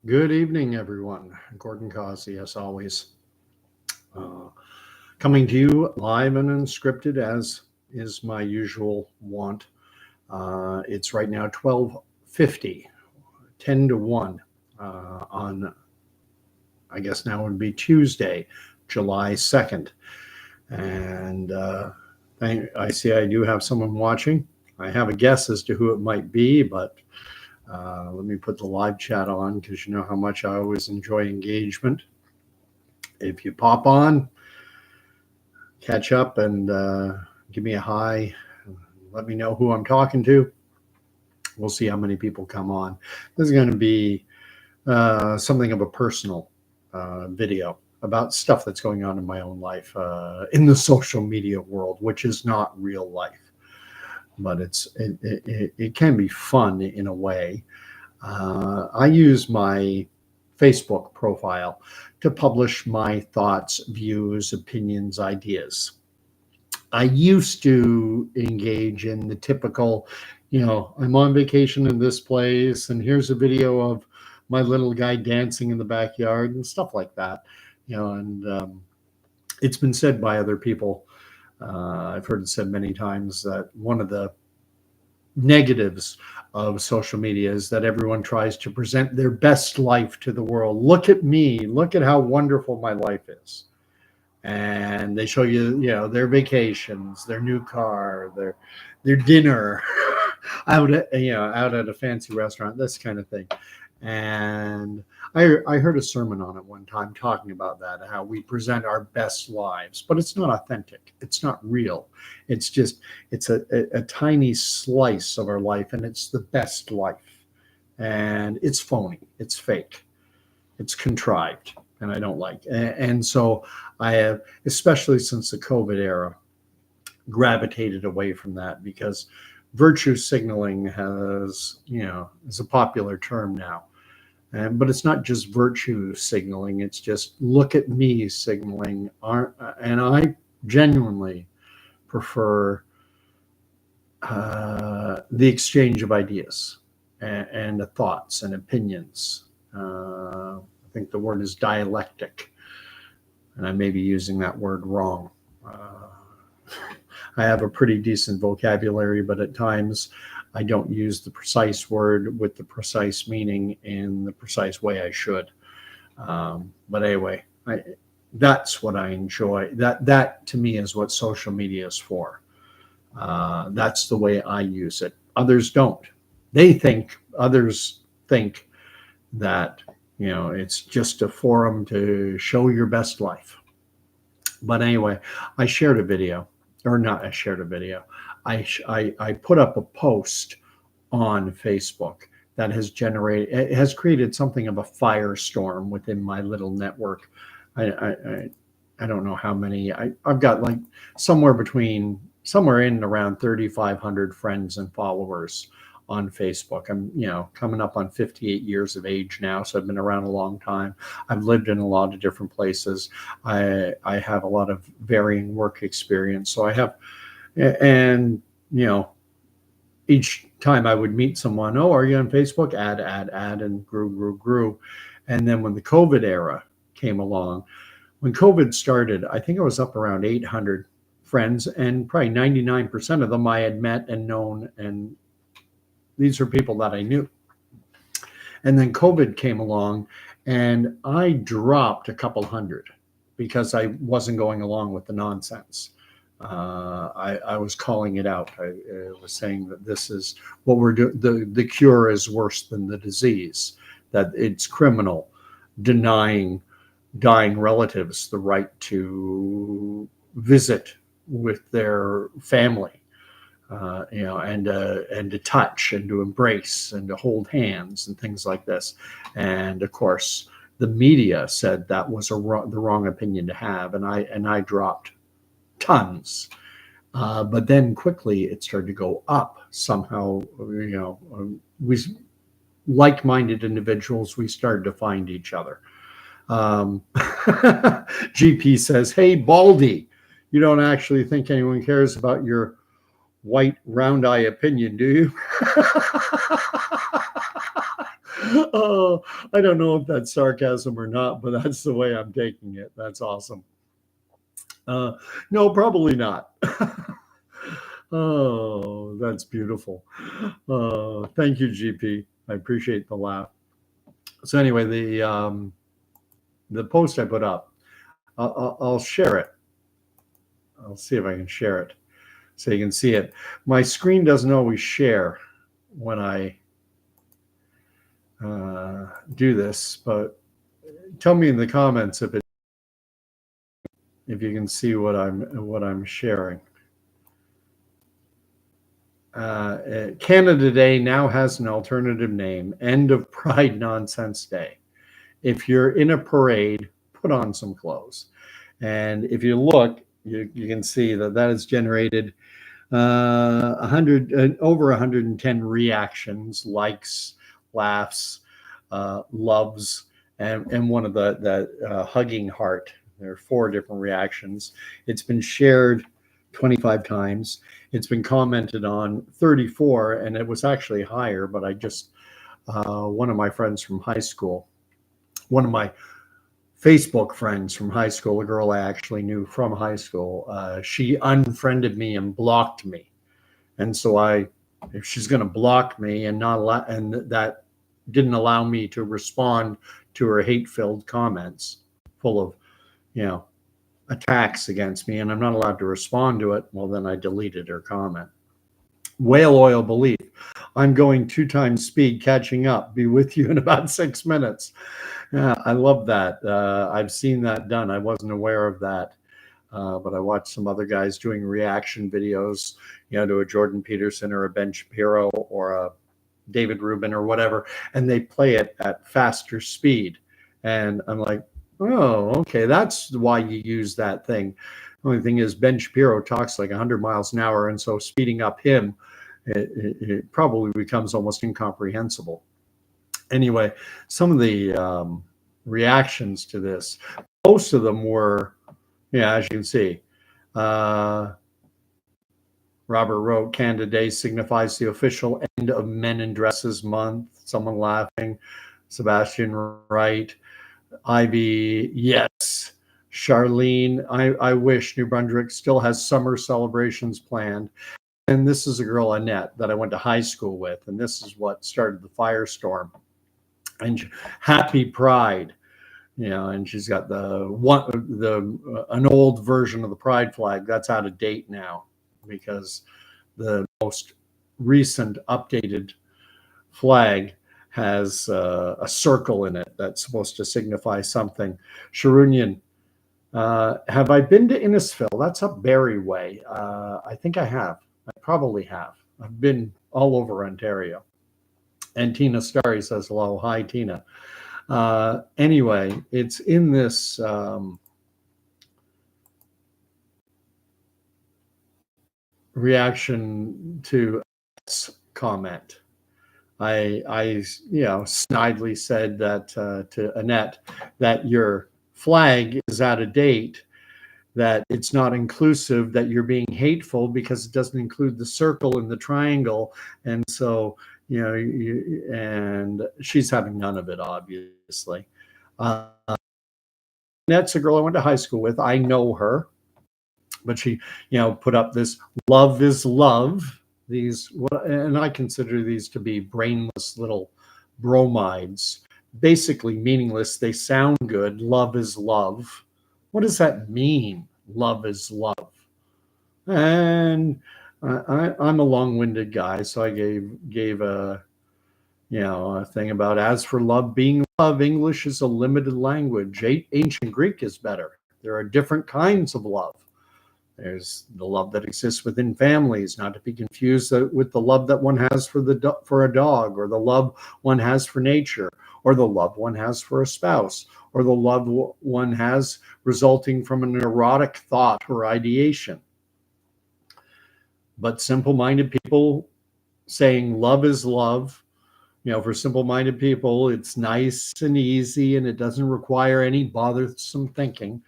Good evening, everyone. Gordon Causey, as always, uh, coming to you live and unscripted, as is my usual want. It's right now 12:50, 10 to 1 on, I guess now would be Tuesday, July 2nd. And I see I do have someone watching. I have a guess as to who it might be, but let me put the live chat on because you know how much I always enjoy engagement. If you pop on, catch up and give me a hi. Let me know who I'm talking to. We'll see how many people come on. This is going to be something of a personal video about stuff that's going on in my own life in the social media world, which is not real life, but it can be fun in a way. I use my Facebook profile to publish my thoughts, views, opinions, ideas. I used to engage in the typical, I'm on vacation in this place, and here's a video of my little guy dancing in the backyard and stuff like that. And it's been said by other people. I've heard it said many times that one of the negatives of social media is that everyone tries to present their best life to the world. Look at me. Look at how wonderful my life is. And they show you, their vacations, their new car, their dinner out at a fancy restaurant, this kind of thing. And I heard a sermon on it one time talking about that, how we present our best lives, but it's not authentic. It's not real. It's a tiny slice of our life, and it's the best life. And it's phony. It's fake. It's contrived, and I don't like. And so I have, especially since the COVID era, gravitated away from that because virtue signaling is a popular term now. But it's not just virtue signaling, it's just look at me signaling. And I genuinely prefer the exchange of ideas and thoughts and opinions. I think the word is dialectic, and I may be using that word wrong. I have a pretty decent vocabulary, but at times I don't use the precise word with the precise meaning in the precise way I should. But anyway, that's what I enjoy. That to me is what social media is for. That's the way I use it. Others don't. Others think that, it's just a forum to show your best life. But anyway, I shared a video, or not I shared a video. I put up a post on Facebook that has created something of a firestorm within my little network. I don't know how many. I've got like somewhere in around 3,500 friends and followers on Facebook. I'm, coming up on 58 years of age now, so I've been around a long time. I've lived in a lot of different places. I have a lot of varying work experience. So I have, and, each time I would meet someone, oh, are you on Facebook? Add, and grew. And then when the COVID era came along, when COVID started, I think I was up around 800 friends, and probably 99% of them I had met and known, and these are people that I knew. And then COVID came along, and I dropped a couple hundred because I wasn't going along with the nonsense. I was calling it out. I was saying that this is what we're doing. The cure is worse than the disease, that it's criminal denying dying relatives the right to visit with their family. And to touch and to embrace and to hold hands and things like this. And of course, the media said that was the wrong opinion to have, and I dropped tons. But then quickly it started to go up somehow. We like-minded individuals, we started to find each other. GP says, "Hey, Baldy, you don't actually think anyone cares about your white round eye opinion, do you?" Oh, I don't know if that's sarcasm or not, but that's the way I'm taking it. That's awesome. Uh, no, probably not. Oh, that's beautiful. Thank you, GP. I appreciate the laugh. So anyway, the post I put up, I'll share it. I'll see if I can share it so you can see it. My screen doesn't always share when I do this, but tell me in the comments if you can see what I'm sharing. Canada Day now has an alternative name: End of Pride Nonsense Day. If you're in a parade, put on some clothes. And if you look, you can see that has generated 100 over 110 reactions, likes, laughs, loves, and one of the hugging heart. There are 4 different reactions. It's been shared 25 times. It's been commented on 34, and it was actually higher, but I just one of my friends from high school, one of my Facebook friends from high school, a girl I actually knew from high school, she unfriended me and blocked me. And so if she's going to block me and not allow, and that didn't allow me to respond to her hate-filled comments full of, attacks against me, and I'm not allowed to respond to it, well, then I deleted her comment. Whale oil belief. I'm going 2 times speed, catching up. Be with you in about 6 minutes. Yeah, I love that. I've seen that done. I wasn't aware of that. But I watched some other guys doing reaction videos, to a Jordan Peterson or a Ben Shapiro or a David Rubin or whatever, and they play it at faster speed. And I'm like, oh, okay, that's why you use that thing. The only thing is Ben Shapiro talks like 100 miles an hour, and so speeding up him, it probably becomes almost incomprehensible. Anyway, some of the reactions to this, most of them were, as you can see, Robert wrote, Canada Day signifies the official end of Men in Dresses Month. Someone laughing. Sebastian Wright. Ivy, yes. Charlene, I wish New Brunswick still has summer celebrations planned. And this is a girl, Annette, that I went to high school with. And this is what started the firestorm. And Happy Pride. And she's got an old version of the pride flag that's out of date now, because the most recent updated flag has a circle in it that's supposed to signify something. Sharunian, have I been to Innisfil? That's up Barrie Way. I think I have. I probably have. I've been all over Ontario. And Tina Starry says hello. Hi, Tina. Anyway, it's in this reaction to comment. I snidely said that to Annette, that your flag is out of date, that it's not inclusive, that you're being hateful because it doesn't include the circle and the triangle, and so and she's having none of it, obviously. Annette's a girl I went to high school with. I know her, but she, put up this "love is love." And I consider these to be brainless little bromides, basically meaningless. They sound good. Love is love. What does that mean? Love is love. And I'm a long-winded guy, so I gave a thing about, as for love being love, English is a limited language. Ancient Greek is better. There are different kinds of love. There's the love that exists within families, not to be confused with the love that one has for a dog, or the love one has for nature, or the love one has for a spouse, or the love one has resulting from an erotic thought or ideation. But simple-minded people saying love is love, for simple-minded people, it's nice and easy, and it doesn't require any bothersome thinking.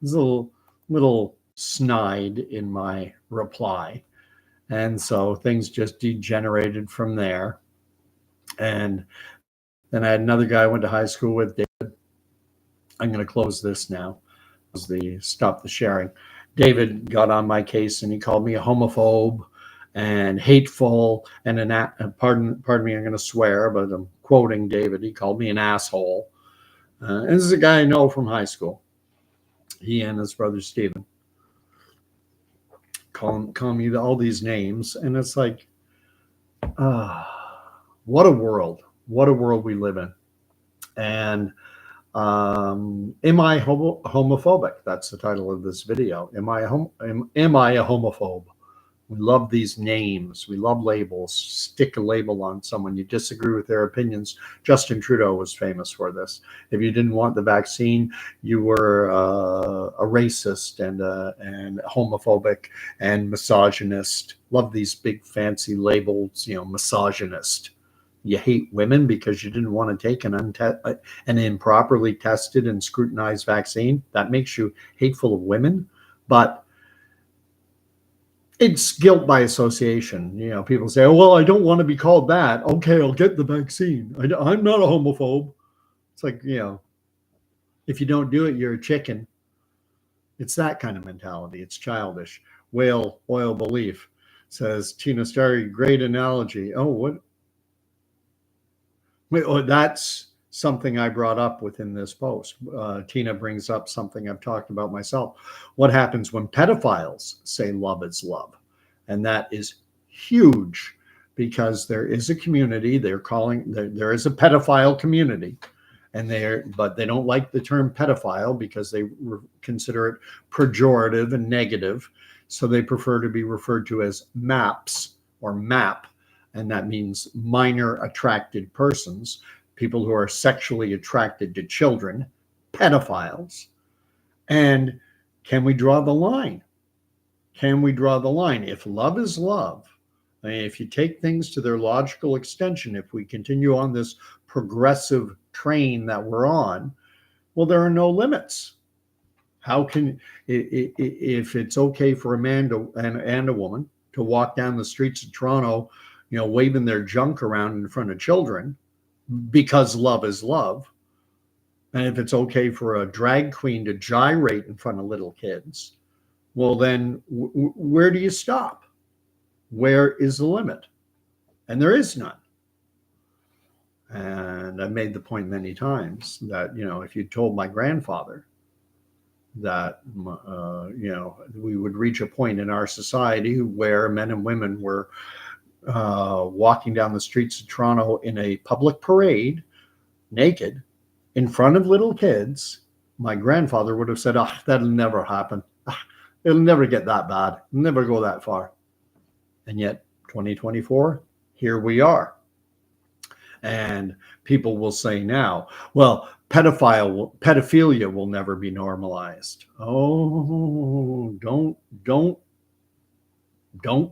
There's a little snide in my reply, and so things just degenerated from there. And Then I had another guy I went to high school with, David. I'm going to close this now. Stop the sharing. David got on my case and he called me a homophobe and hateful and pardon me, I'm going to swear, but I'm quoting David. He called me an asshole. And this is a guy I know from high school. He and his brother Stephen call me all these names, and it's like, what a world! What a world we live in. And am I homophobic? That's the title of this video. Am I a homophobe? We love these names. We love labels. Stick a label on someone. You disagree with their opinions. Justin Trudeau was famous for this. If you didn't want the vaccine, you were a racist and homophobic and misogynist. Love these big fancy labels, misogynist. You hate women because you didn't want to take an improperly tested and scrutinized vaccine. That makes you hateful of women. But it's guilt by association. People say, oh, well, I don't want to be called that. Okay, I'll get the vaccine. I'm not a homophobe. It's like, if you don't do it, you're a chicken. It's that kind of mentality. It's childish. Whale oil belief, says Tina Starry. Great analogy. Oh, what? Wait, that's something I brought up within this post. Tina brings up something I've talked about myself. What happens when pedophiles say love is love? And that is huge, because there is a community, there is a pedophile community, but they don't like the term pedophile because they consider it pejorative and negative. So they prefer to be referred to as MAPs or MAP. And that means minor attracted persons, people who are sexually attracted to children, pedophiles. And can we draw the line? Can we draw the line? If love is love, if you take things to their logical extension, if we continue on this progressive train that we're on, well, there are no limits. How can, if it's okay for a man and a woman to walk down the streets of Toronto, waving their junk around in front of children, because love is love. And if it's okay for a drag queen to gyrate in front of little kids, well, then where do you stop? Where is the limit? And there is none. And I've made the point many times that, if you told my grandfather that, we would reach a point in our society where men and women were walking down the streets of Toronto in a public parade, naked, in front of little kids, my grandfather would have said, that'll never happen. It'll never get that bad. It'll never go that far. And yet, 2024, here we are. And people will say now, well, pedophilia will never be normalized. Oh, don't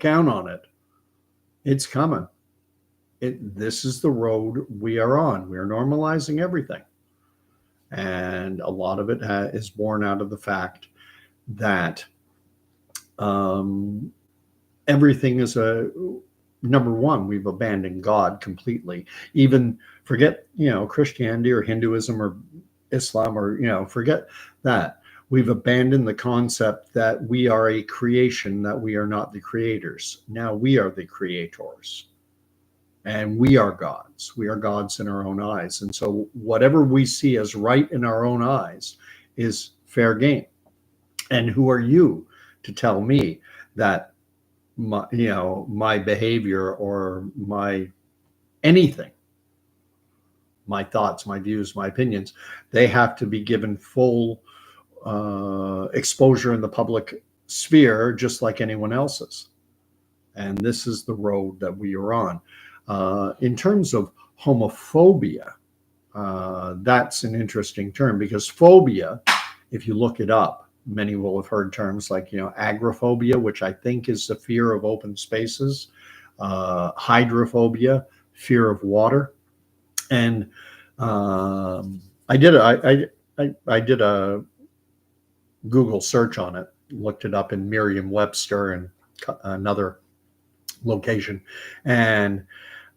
count on it. It's coming. This is the road we are on. We're normalizing everything. And a lot of it is born out of the fact that everything is number one, we've abandoned God completely. Even forget, Christianity or Hinduism or Islam or, forget that. We've abandoned the concept that we are a creation, that we are not the creators. Now we are the creators. And we are gods. We are gods in our own eyes. And so whatever we see as right in our own eyes is fair game. And who are you to tell me that my behavior or my anything, my thoughts, my views, my opinions, they have to be given full exposure in the public sphere, just like anyone else's. And this is the road that we are on. In terms of homophobia, that's an interesting term, because phobia, if you look it up, many will have heard terms like, agoraphobia, which I think is the fear of open spaces, hydrophobia, fear of water. And I did a Google search on it, looked it up in Merriam-Webster and another location. And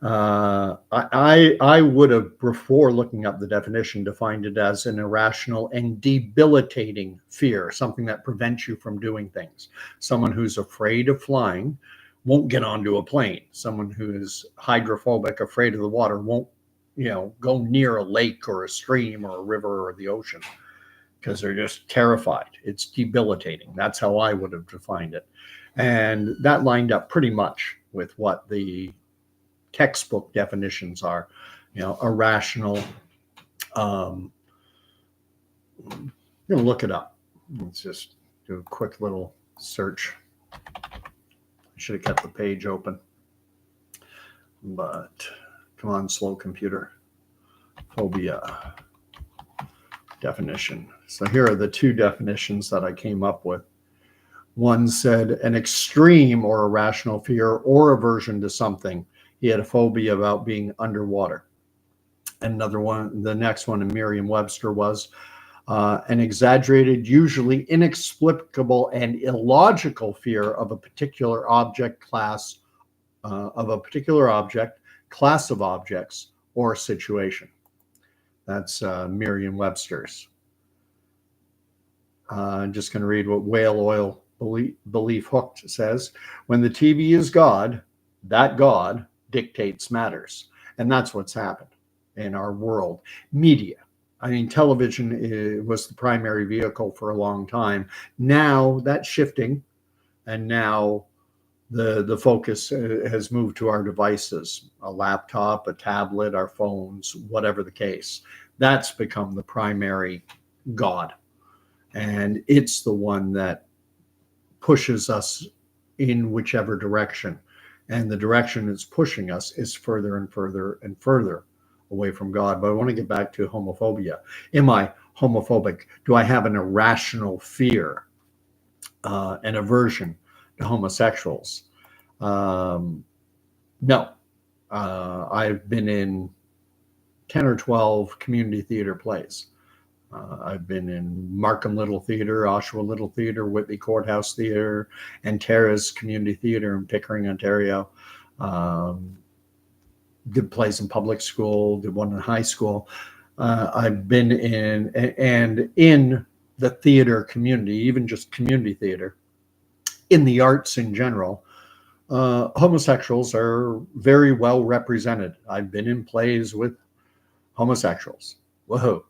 I would have, before looking up the definition, defined it as an irrational and debilitating fear, something that prevents you from doing things. Someone who's afraid of flying won't get onto a plane. Someone who's hydrophobic, afraid of the water, won't, go near a lake or a stream or a river or the ocean because they're just terrified. It's debilitating. That's how I would have defined it. And that lined up pretty much with what the textbook definitions are, irrational. I'm going to look it up. Let's just do a quick little search. I should have kept the page open, but come on, slow computer. Phobia definition. So here are the two definitions that I came up with. One said an extreme or irrational fear or aversion to something. He had a phobia about being underwater. Another one, the next one in Merriam-Webster was an exaggerated, usually inexplicable and illogical fear of a particular object, class of of objects, or situation. That's Merriam-Webster's. I'm just going to read what Whale Oil Belief Hooked says. When the TV is God, that God dictates matters. And that's what's happened in our world. Media. I mean, television was the primary vehicle for a long time. Now that's shifting, and now the focus has moved to our devices, a laptop, a tablet, our phones, whatever the case. That's become the primary God. And it's the one that pushes us in whichever direction. And the direction it's pushing us is further and further and further away from God. But I want to get back to homophobia. Am I homophobic? Do I have an irrational fear, an aversion to homosexuals? No. I've been in 10 or 12 community theater plays. I've been in Markham Little Theater, Oshawa Little Theater, Whitby Courthouse Theater, and Terrace Community Theater in Pickering, Ontario. Did plays in public school, did one in high school. I've been in the theater community, even just community theater, in the arts in general. Homosexuals are very well represented. I've been in plays with homosexuals. Whoa.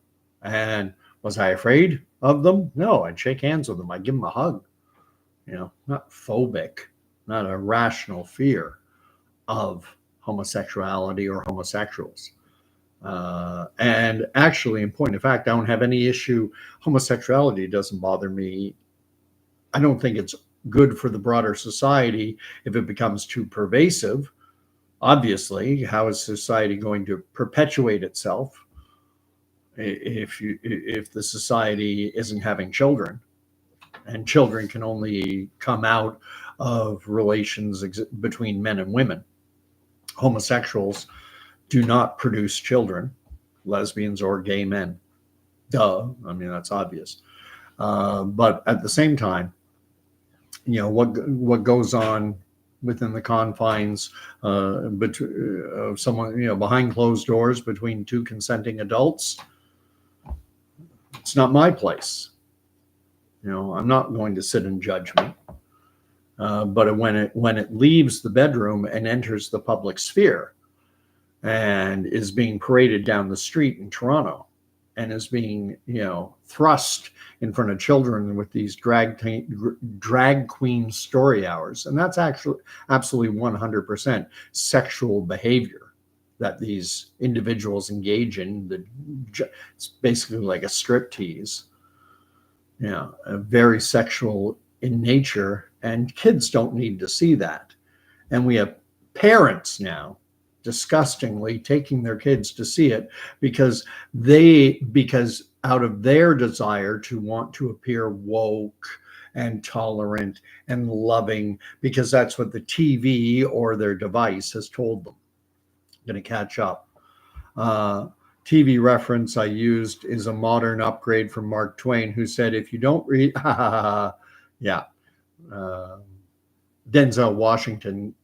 And was I afraid of them? No, I'd shake hands with them. I'd give them a hug. Not phobic, not a rational fear of homosexuality or homosexuals. And actually, in point of fact, I don't have any issue. Homosexuality doesn't bother me. I don't think it's good for the broader society if it becomes too pervasive. Obviously, how is society going to perpetuate itself if the society isn't having children, and children can only come out of relations between men and women? Homosexuals do not produce children, lesbians or gay men. Duh. I mean, that's obvious. But at the same time, what goes on within the confines of someone, behind closed doors between two consenting adults, it's not my place. I'm not going to sit in judgment. But when it leaves the bedroom and enters the public sphere and is being paraded down the street in Toronto and is being, thrust in front of children with these drag queen story hours, and that's actually absolutely 100% sexual behavior that these individuals engage in. It's basically like a striptease, very sexual in nature, and kids don't need to see that. And we have parents now disgustingly taking their kids to see it because out of their desire to want to appear woke and tolerant and loving, because that's what the TV or their device has told them. I'm going to catch up. TV reference I used is a modern upgrade from Mark Twain, who said, if you don't read, yeah. Denzel Washington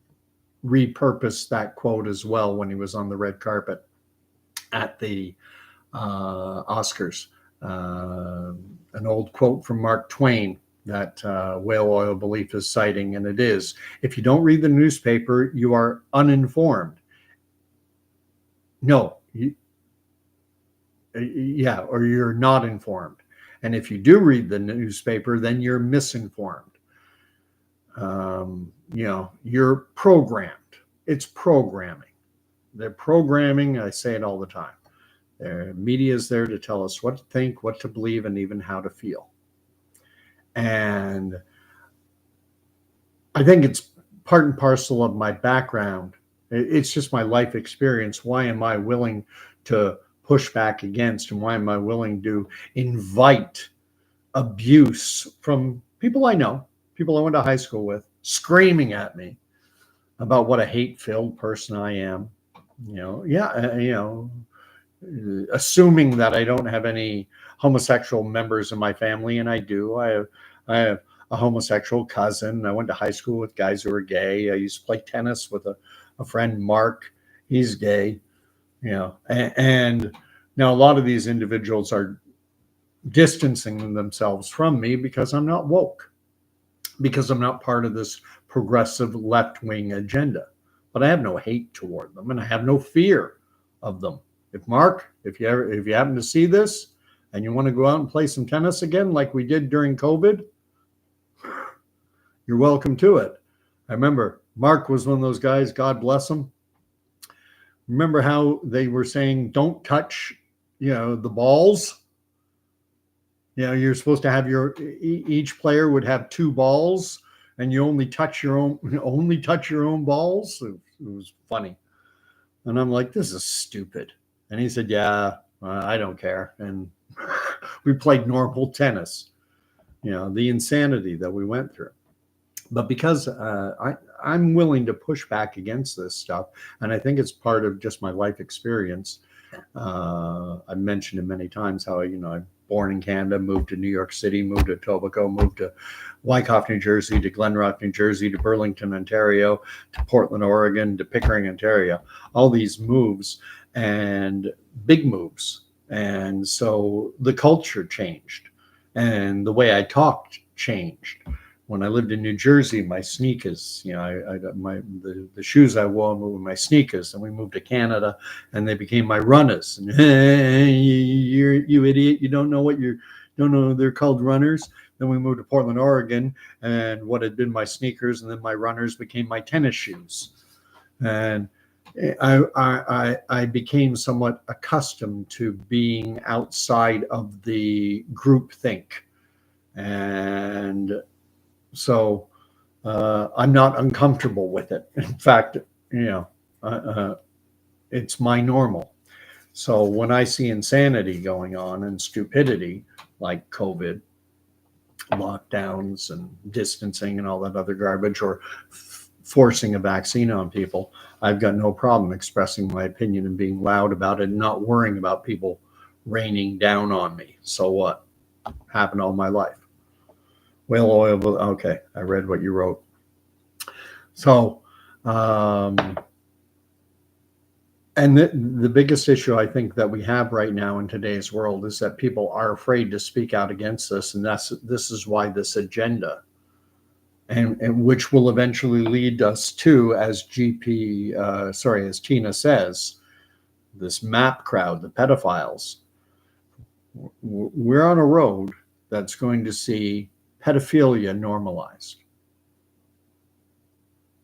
repurposed that quote as well when he was on the red carpet at the Oscars. An old quote from Mark Twain that whale oil belief is citing, and it is, if you don't read the newspaper, you are uninformed. No, yeah, or you're not informed. And if you do read the newspaper, then you're misinformed. You're programmed. It's programming. They're programming. I say it all the time. Their media is there to tell us what to think, what to believe, and even how to feel. And I think it's part and parcel of my background. It's just my life experience. Why am I willing to push back against, and why am I willing to invite abuse from people I know, people I went to high school with, screaming at me about what a hate-filled person I am? Assuming that I don't have any homosexual members in my family, and I do. I have a homosexual cousin. I went to high school with guys who are gay. I used to play tennis with a friend, Mark. He's gay. And now a lot of these individuals are distancing themselves from me because I'm not woke, because I'm not part of this progressive left-wing agenda. But I have no hate toward them, and I have no fear of them. If you happen to see this and you want to go out and play some tennis again like we did during COVID, you're welcome to it. I remember Mark was one of those guys, God bless him. Remember how they were saying, don't touch, the balls? You're supposed to have each player would have 2 balls, and you only touch your own balls. It was funny. And I'm like, this is stupid. And he said, yeah, I don't care. And we played normal tennis, the insanity that we went through. But because I'm willing to push back against this stuff, and I think it's part of just my life experience. I've mentioned it many times how, I'm born in Canada, moved to New York City, moved to Etobicoke, moved to Wyckoff, New Jersey, to Glenrock, New Jersey, to Burlington, Ontario, to Portland, Oregon, to Pickering, Ontario. All these moves and big moves. And so the culture changed and the way I talked changed. When I lived in New Jersey, my sneakers, I got the shoes I wore were my sneakers, and we moved to Canada, and they became my runners. And hey, you idiot, you don't know they're called runners. Then we moved to Portland, Oregon, and what had been my sneakers, and then my runners became my tennis shoes. And I became somewhat accustomed to being outside of the group think, and so I'm not uncomfortable with it. In fact, it's my normal. So when I see insanity going on and stupidity like COVID, lockdowns and distancing and all that other garbage, or forcing a vaccine on people, I've got no problem expressing my opinion and being loud about it and not worrying about people raining down on me. So what? Happened all my life. Whale oil. Okay, I read what you wrote. So, and the biggest issue I think that we have right now in today's world is that people are afraid to speak out against this, and this is why this agenda, and which will eventually lead us to, as as Tina says, this MAP crowd, the pedophiles. We're on a road that's going to see pedophilia normalized.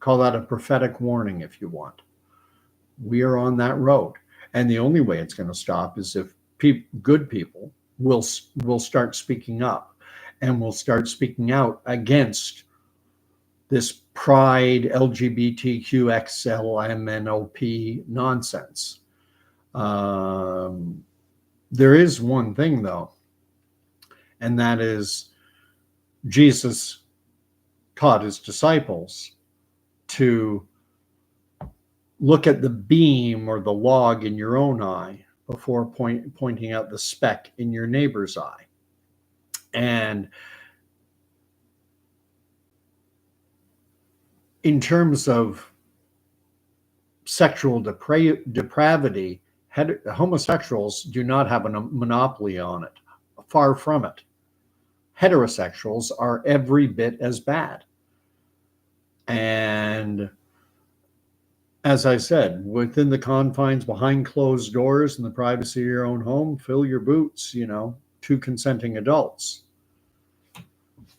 Call that a prophetic warning if you want. We are on that road. And the only way it's going to stop is if good people will start speaking up and will start speaking out against this pride, LGBTQXLMNOP nonsense. There is one thing, though, and that is Jesus taught his disciples to look at the beam or the log in your own eye before pointing out the speck in your neighbor's eye. And in terms of sexual depravity, homosexuals do not have a monopoly on it. Far from it. Heterosexuals are every bit as bad. And as I said, within the confines, behind closed doors, in the privacy of your own home, fill your boots, two consenting adults.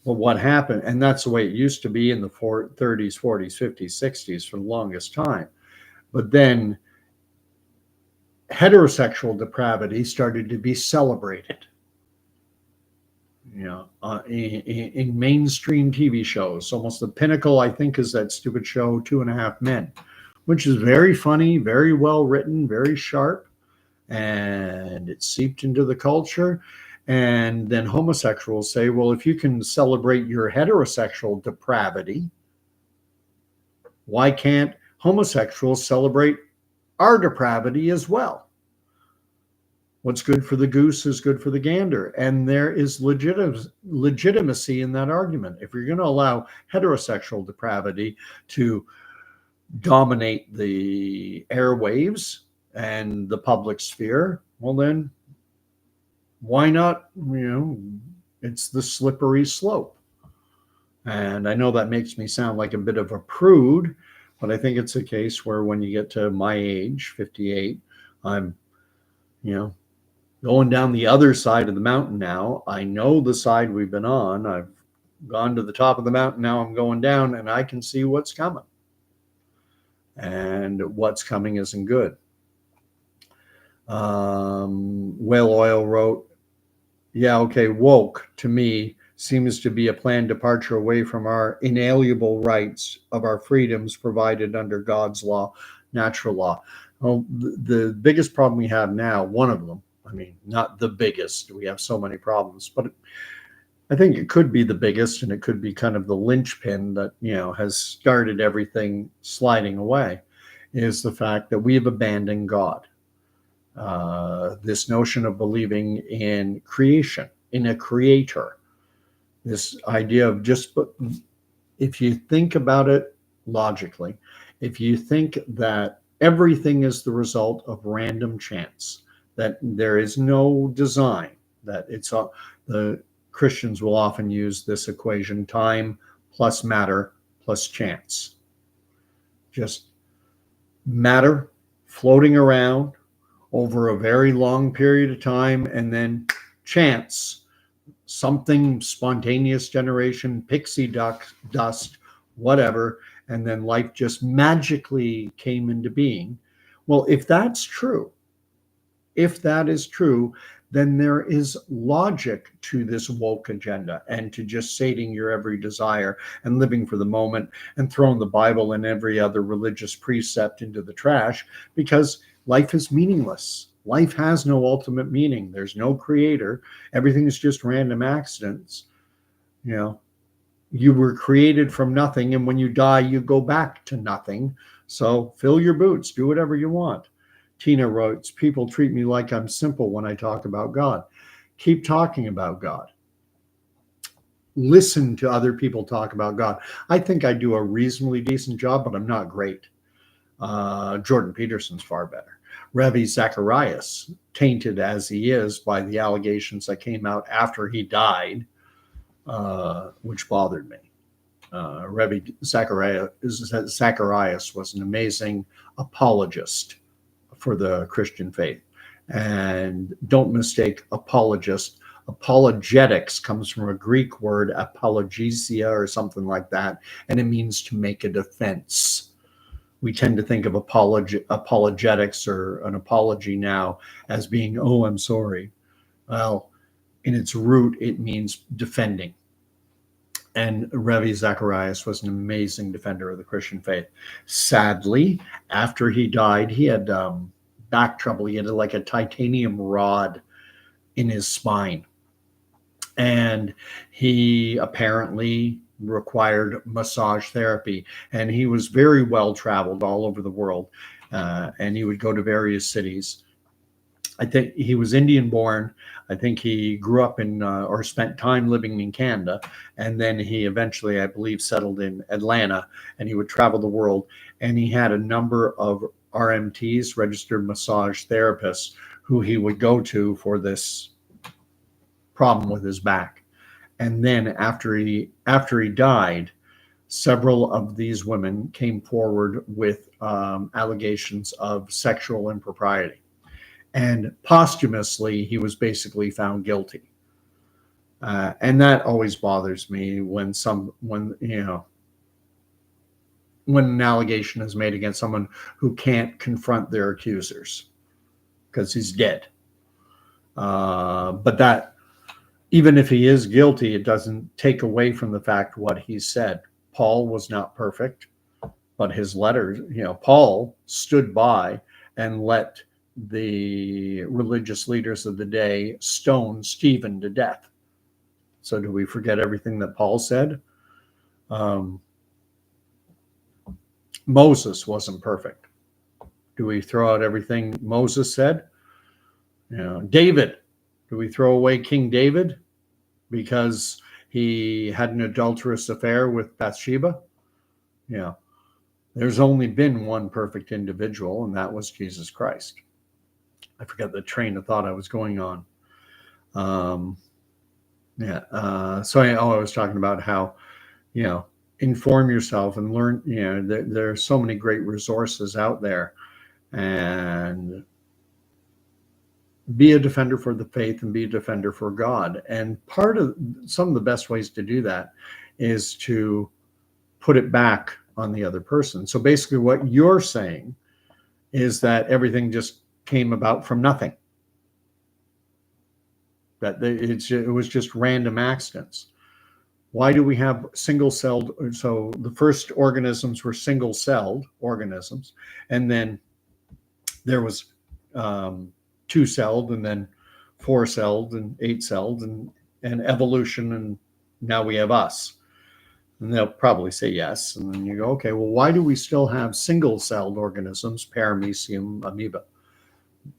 Well, what happened? And that's the way it used to be in the 30s, 40s, 50s, 60s for the longest time. But then heterosexual depravity started to be celebrated. In mainstream TV shows. Almost the pinnacle, I think, is that stupid show 2.5 Men, which is very funny, very well written, very sharp, and it seeped into the culture. And then homosexuals say, well, if you can celebrate your heterosexual depravity, why can't homosexuals celebrate our depravity as well? What's good for the goose is good for the gander. And there is legitimacy in that argument. If you're going to allow heterosexual depravity to dominate the airwaves and the public sphere, well, then why not? It's the slippery slope. And I know that makes me sound like a bit of a prude, but I think it's a case where when you get to my age, 58, I'm, going down the other side of the mountain now. I know the side we've been on. I've gone to the top of the mountain. Now I'm going down, and I can see what's coming. And what's coming isn't good. Whale Oil wrote, woke to me seems to be a planned departure away from our inalienable rights of our freedoms provided under God's law, natural law. Well, the biggest problem we have now, one of them, not the biggest, we have so many problems, but I think it could be the biggest, and it could be kind of the linchpin that, has started everything sliding away, is the fact that we have abandoned God. This notion of believing in creation, in a creator, this idea of if you think about it logically, if you think that everything is the result of random chance, that there is no design, that the Christians will often use this equation, time plus matter plus chance. Just matter floating around over a very long period of time, and then chance, something, spontaneous generation, pixie dust, whatever, and then life just magically came into being. Well, if that's true, if that is true, then there is logic to this woke agenda and to just sating your every desire and living for the moment and throwing the Bible and every other religious precept into the trash, because life is meaningless. Life has no ultimate meaning. There's no creator. Everything is just random accidents. You were created from nothing, and when you die, you go back to nothing. So fill your boots, do whatever you want. Tina writes, people treat me like I'm simple when I talk about God. Keep talking about God. Listen to other people talk about God. I think I do a reasonably decent job, but I'm not great. Jordan Peterson's far better. Ravi Zacharias, tainted as he is by the allegations that came out after he died, which bothered me. Ravi Zacharias was an amazing apologist for the Christian faith. And don't mistake apologist. Apologetics comes from a Greek word, apologesia or something like that, and it means to make a defense. We tend to think of apologetics or an apology now as being, oh, I'm sorry. Well, in its root, it means defending. And Ravi Zacharias was an amazing defender of the Christian faith. Sadly, after he died, he had back trouble. He had like a titanium rod in his spine. And he apparently required massage therapy. And he was very well traveled all over the world. And he would go to various cities. I think he was Indian born. I think he grew up in or spent time living in Canada. And then he eventually, I believe, settled in Atlanta, and he would travel the world. And he had a number of RMTs, registered massage therapists, who he would go to for this problem with his back. And then after he died, several of these women came forward with allegations of sexual impropriety. And posthumously, he was basically found guilty. And that always bothers me when an allegation is made against someone who can't confront their accusers because he's dead. But that, even if he is guilty, it doesn't take away from the fact what he said. Paul was not perfect, but his letters, Paul stood by and let the religious leaders of the day stone Stephen to death. So do we forget everything that Paul said? Moses wasn't perfect. Do we throw out everything Moses said? David, do we throw away King David because he had an adulterous affair with Bathsheba? There's only been one perfect individual, and that was Jesus Christ. I forget the train of thought I was going on. So I was talking about how, inform yourself and learn. There are so many great resources out there, and be a defender for the faith and be a defender for God. And part of some of the best ways to do that is to put it back on the other person. So basically what you're saying is that everything just came about from nothing. That it was just random accidents. Why do we have single-celled? So the first organisms were single-celled organisms, and then there was two-celled, and then four-celled, and eight-celled, and evolution, and now we have us. And they'll probably say yes. And then you go, okay, well, why do we still have single-celled organisms, paramecium, amoeba?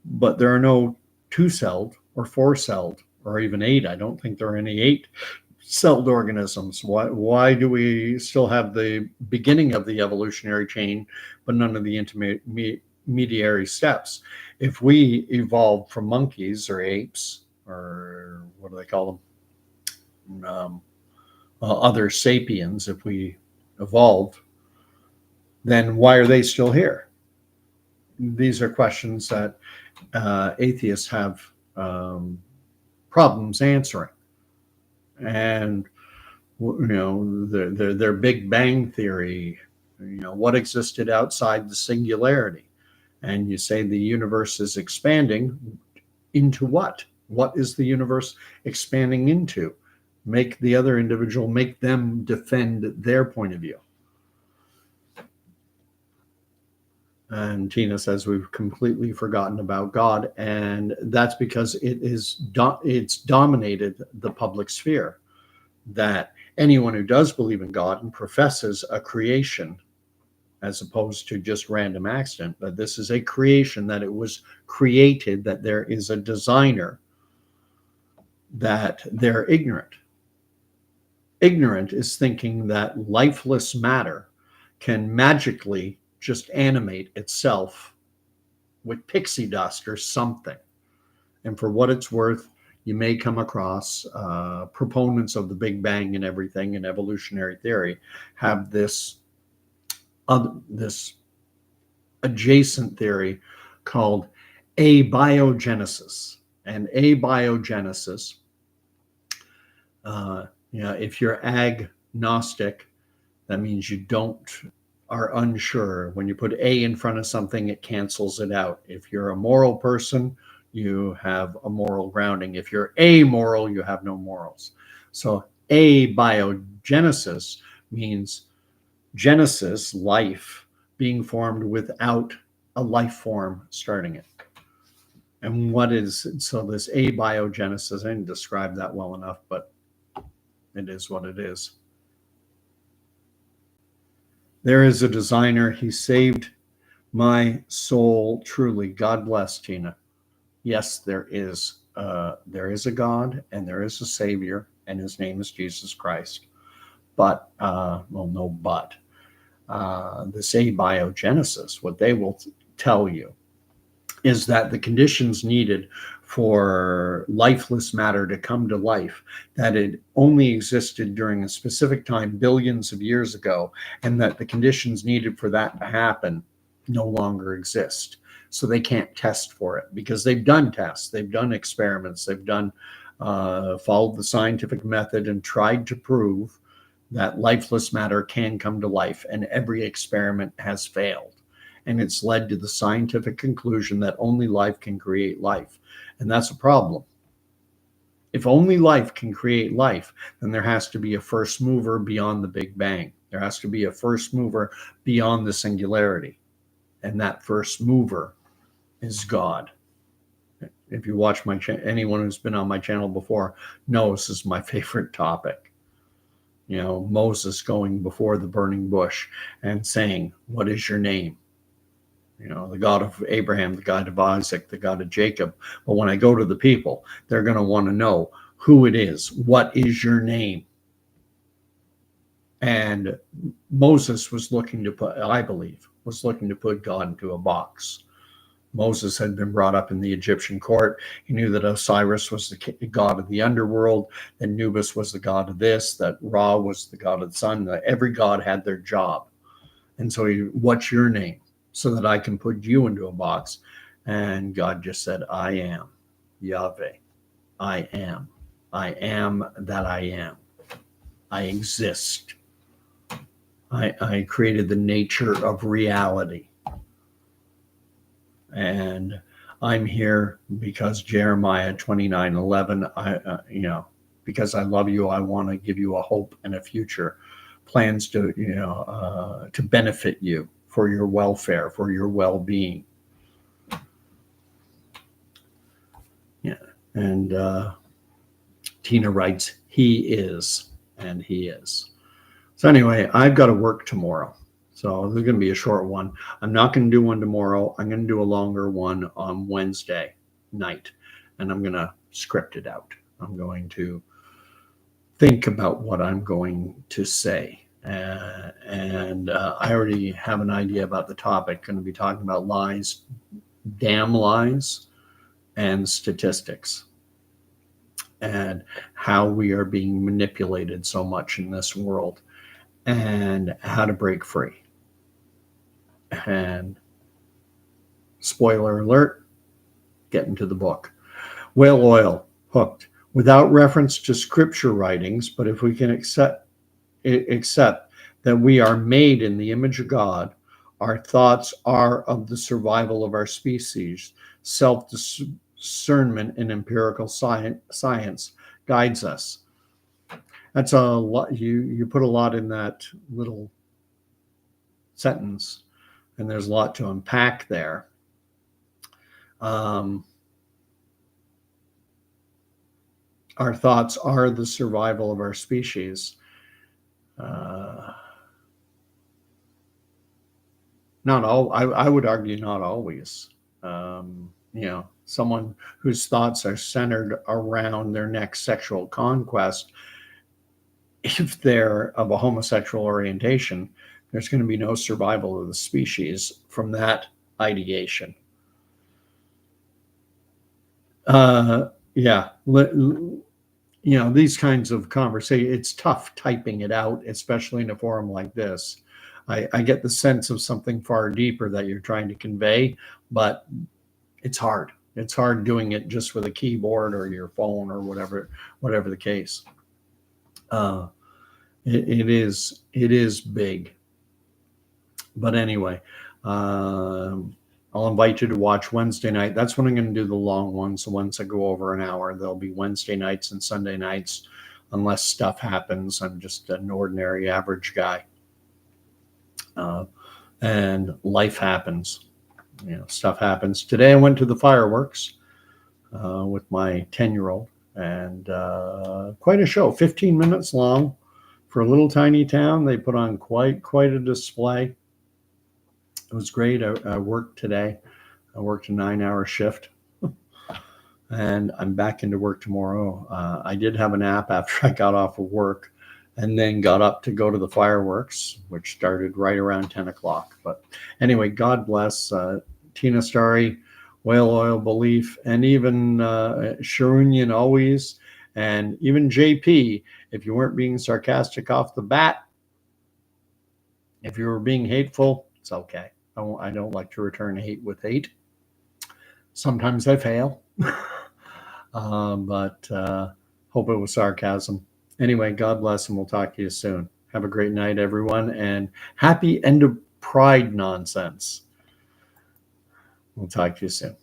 But there are no two-celled or four-celled or even eight. I don't think there are any eight-celled organisms. Why do we still have the beginning of the evolutionary chain, but none of the intermediary steps? If we evolved from monkeys or apes, or what do they call them? Other sapiens, if we evolved, then why are they still here? These are questions that atheists have problems answering. And their Big Bang theory, what existed outside the singularity? And you say the universe is expanding into what? What is the universe expanding into? Make the other individual, make them defend their point of view. And Tina says we've completely forgotten about God, and that's because it's dominated the public sphere. That anyone who does believe in God and professes a creation, as opposed to just random accident, but this is a creation, that it was created, that there is a designer, that they're ignorant. Ignorant is thinking that lifeless matter can magically just animate itself with pixie dust or something. And for what it's worth, you may come across proponents of the Big Bang and everything in evolutionary theory have this adjacent theory called abiogenesis. And abiogenesis, if you're agnostic, that means you are unsure. When you put a in front of something, it cancels it out. If you're a moral person, you have a moral grounding. If you're amoral, you have no morals. So abiogenesis means genesis, life, being formed without a life form starting it. And so this abiogenesis, I didn't describe that well enough, but it is what it is. There is a designer. He saved my soul truly. God bless, Tina. Yes, there is a God and there is a Savior, and his name is Jesus Christ. But, this abiogenesis, what they will tell you is that the conditions needed for lifeless matter to come to life, that it only existed during a specific time billions of years ago, and that the conditions needed for that to happen no longer exist. So they can't test for it because they've done tests, they've done experiments, they've done followed the scientific method and tried to prove that lifeless matter can come to life, and every experiment has failed. And it's led to the scientific conclusion that only life can create life. And that's a problem. If only life can create life, then there has to be a first mover beyond the Big Bang. There has to be a first mover beyond the singularity. And that first mover is God. If you watch my channel, anyone who's been on my channel before knows this is my favorite topic. You know, Moses going before the burning bush and saying, "What is your name?" You know, the God of Abraham, the God of Isaac, the God of Jacob. But when I go to the people, they're going to want to know who it is. What is your name? And Moses was looking to put, I believe, was looking to put God into a box. Moses had been brought up in the Egyptian court. He knew that Osiris was the god of the underworld, that Anubis was the god of this, that Ra was the god of the sun, that every god had their job. And so what's your name? So that I can put you into a box. And God just said, I am Yahweh. I am. I am that I am. I exist. I created the nature of reality. And I'm here because Jeremiah 29:11, because I love you, I want to give you a hope and a future, plans to, to benefit you, for your welfare, for your well-being. Yeah. And Tina writes, he is, and he is. So anyway, I've got to work tomorrow. So this is going to be a short one. I'm not going to do one tomorrow. I'm going to do a longer one on Wednesday night, and I'm going to script it out. I'm going to think about what I'm going to say. And I already have an idea about the topic. Going to be talking about lies, damn lies, and statistics, and how we are being manipulated so much in this world, and how to break free. And spoiler alert, get into the book. Whale oil, hooked. Without reference to scripture writings, but if we can accept that we are made in the image of God, our thoughts are of the survival of our species. Self-discernment and empirical science guides us. That's a lot. You put a lot in that little sentence, and there's a lot to unpack there. Our thoughts are the survival of our species. Not all. I would argue not always. Someone whose thoughts are centered around their next sexual conquest, if they're of a homosexual orientation, there's going to be no survival of the species from that ideation. These kinds of conversations, it's tough typing it out, especially in a forum like this. I get the sense of something far deeper that you're trying to convey, but it's hard. It's hard doing it just with a keyboard or your phone or whatever the case. It is big. But anyway, I'll invite you to watch Wednesday night. That's when I'm going to do the long ones. So once I go over an hour, there'll be Wednesday nights and Sunday nights, unless stuff happens. I'm just an ordinary average guy. And life happens. Stuff happens. Today I went to the fireworks with my 10-year-old, and quite a show, 15 minutes long for a little tiny town. They put on quite a display. It was great. I worked today. I worked a 9-hour shift, and I'm back into work tomorrow. I did have a nap after I got off of work, and then got up to go to the fireworks, which started right around 10 o'clock. But anyway, God bless. Tina Starry, Whale Oil Belief, and even Sharunian Always, and even JP. If you weren't being sarcastic off the bat, if you were being hateful, it's okay. I don't like to return hate with hate. Sometimes I fail, but hope it was sarcasm. Anyway, God bless, and we'll talk to you soon. Have a great night, everyone, and happy end of Pride nonsense. We'll talk to you soon.